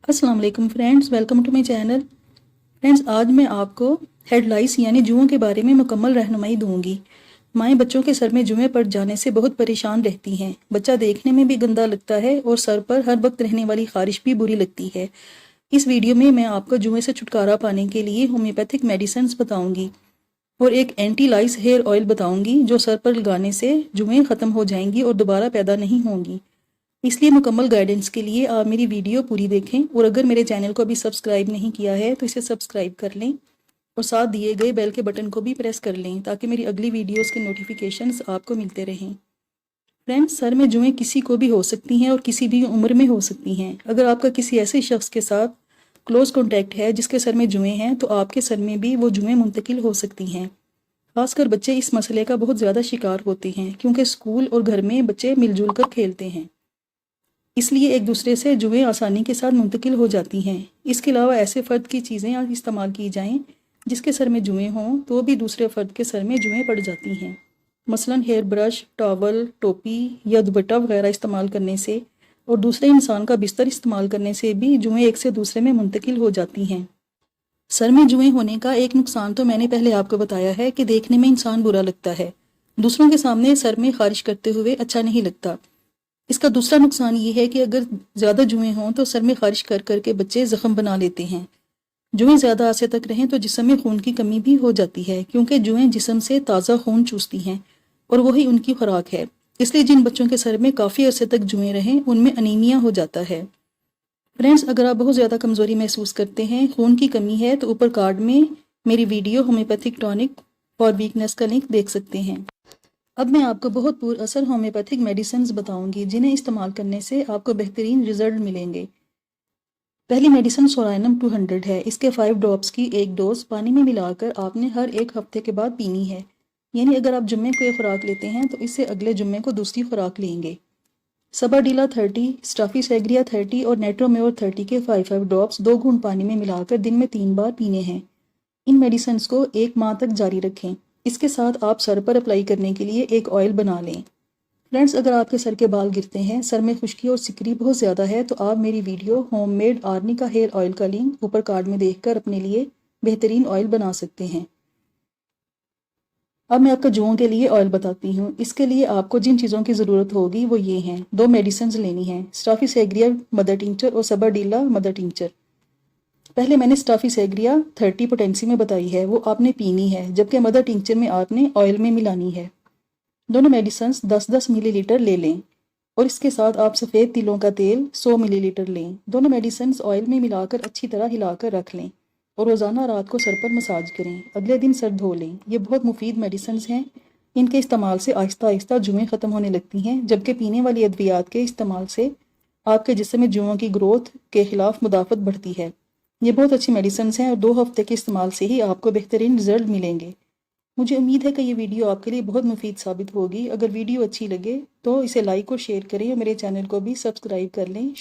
अस्सलाम वालेकुम friends, welcome to my channel. Friends, आज मैं आपको हेड लाइस यानी जुओं के बारे में मुकम्मल रहनुमाई दूंगी। माएँ बच्चों के सर में जुएं पड़ जाने से बहुत परेशान रहती हैं। बच्चा देखने में भी गंदा लगता है और सर पर हर वक्त रहने वाली खारिश भी बुरी लगती है। इस वीडियो में मैं आपको जुएं से छुटकारा पाने के लिए होम्योपैथिक मेडिसिन बताऊंगी और एक एंटी लाइस हेयर ऑयल बताऊंगी जो सर पर लगाने से जुएं ख़त्म हो जाएंगी और दोबारा पैदा नहीं होंगी। इसलिए मुकम्मल गाइडेंस के लिए आप मेरी वीडियो पूरी देखें और अगर मेरे चैनल को अभी सब्सक्राइब नहीं किया है तो इसे सब्सक्राइब कर लें और साथ दिए गए बेल के बटन को भी प्रेस कर लें ताकि मेरी अगली वीडियोस के नोटिफिकेशंस आपको मिलते रहें। फ्रेंड्स, सर में जुएं किसी को भी हो सकती हैं और किसी भी उम्र में हो सकती हैं। अगर आपका किसी ऐसे शख्स के साथ क्लोज कॉन्टैक्ट है जिसके सर में जुएं हैं तो आपके सर में भी वो जुएं मुंतकिल हो सकती हैं। खासकर बच्चे इस मसले का बहुत ज़्यादा शिकार होते हैं क्योंकि स्कूल और घर में बच्चे मिलजुल कर खेलते हैं, इसलिए एक दूसरे से जुएं आसानी के साथ मुंतकिल हो जाती हैं। इसके अलावा ऐसे फ़र्द की चीज़ें इस्तेमाल की जाएं जिसके सर में जुएं हों तो भी दूसरे फ़र्द के सर में जुएं पड़ जाती हैं। मसलन हेयर ब्रश, टॉवल, टोपी या दुपट्टा वगैरह इस्तेमाल करने से और दूसरे इंसान का बिस्तर इस्तेमाल करने से भी जुएं एक से दूसरे में मुंतकिल हो जाती हैं। सर में जुएं होने का एक नुकसान तो मैंने पहले आपको बताया है कि देखने में इंसान बुरा लगता है। दूसरों के सामने सर में खारिश करते हुए अच्छा नहीं लगता। इसका दूसरा नुकसान ये है कि अगर ज़्यादा जुएं हों तो सर में खारिश कर करके बच्चे ज़ख्म बना लेते हैं। जुएं ज़्यादा अरसे तक रहें तो जिस्म में खून की कमी भी हो जाती है क्योंकि जुएं जिस्म से ताज़ा खून चूसती हैं और वही उनकी खुराक है। इसलिए जिन बच्चों के सर में काफ़ी अरसे तक जुएं रहें उनमें अनीमिया हो जाता है। फ्रेंड्स, अगर आप बहुत ज़्यादा कमज़ोरी महसूस करते हैं, खून की कमी है, तो ऊपर कार्ड में मेरी video homeopathic tonic for weakness का लिंक देख सकते हैं। अब मैं आपको बहुत पुरअसर होम्योपैथिक मेडिसिन बताऊंगी जिन्हें इस्तेमाल करने से आपको बेहतरीन रिजल्ट मिलेंगे। पहली मेडिसिन सोरानियम 200 है। इसके 5 ड्रॉप्स की एक डोज पानी में मिलाकर आपने हर एक हफ्ते के बाद पीनी है। यानी अगर आप जुम्मे को एक खुराक लेते हैं तो इससे अगले जुम्मे को दूसरी खुराक लेंगे। सबाडीला 30, स्टाफिसेग्रिया 30 और नेट्रोम्योर 30 के 5 ड्रॉप्स 2 घूंट पानी में मिलाकर दिन में 3 बार पीने हैं। इन मेडिसिन को 1 माह तक जारी रखें। इसके साथ आप सर पर अप्लाई करने के लिए एक ऑयल बना लें। फ्रेंड्स, अगर आपके सर के बाल गिरते हैं, सर में खुश्की और सिकरी बहुत ज़्यादा है तो आप मेरी video homemade arnica hair oil का लिंक ऊपर कार्ड में देखकर अपने लिए बेहतरीन ऑयल बना सकते हैं। अब मैं आपको जुओं के लिए ऑयल बताती हूँ। इसके लिए आपको जिन चीज़ों की ज़रूरत होगी वो ये हैं। 2 मेडिसिन लेनी हैं, स्टाफिसेग्रिया मदर टिंचर और सबाडीला मदर टिंचर। पहले मैंने स्टाफिसेग्रिया 30 पोटेंसी में बताई है, वो आपने पीनी है, जबकि मदर टिंचर में आपने ऑयल में मिलानी है। दोनों मेडिसिन 10-10 मिलीलीटर ले लें और इसके साथ आप सफ़ेद तिलों का तेल 100 मिलीलीटर लें। दोनों मेडिसिन ऑयल में मिलाकर अच्छी तरह हिलाकर रख लें और रोज़ाना रात को सर पर मसाज करें। अगले दिन सर धो लें। ये बहुत मुफीद मेडिसिन हैं। इनके इस्तेमाल से आहिस्ता आहिस्ता जुएं ख़त्म होने लगती हैं, जबकि पीने वाली अद्वियात के इस्तेमाल से आपके जिस्म में जुओं की ग्रोथ के खिलाफ मुदाफ़त बढ़ती है। ये बहुत अच्छी मेडिसिन हैं और 2 हफ्ते के इस्तेमाल से ही आपको बेहतरीन रिजल्ट मिलेंगे। मुझे उम्मीद है कि ये वीडियो आपके लिए बहुत मुफीद साबित होगी। अगर वीडियो अच्छी लगे तो इसे लाइक और शेयर करें और मेरे चैनल को भी सब्सक्राइब कर लें।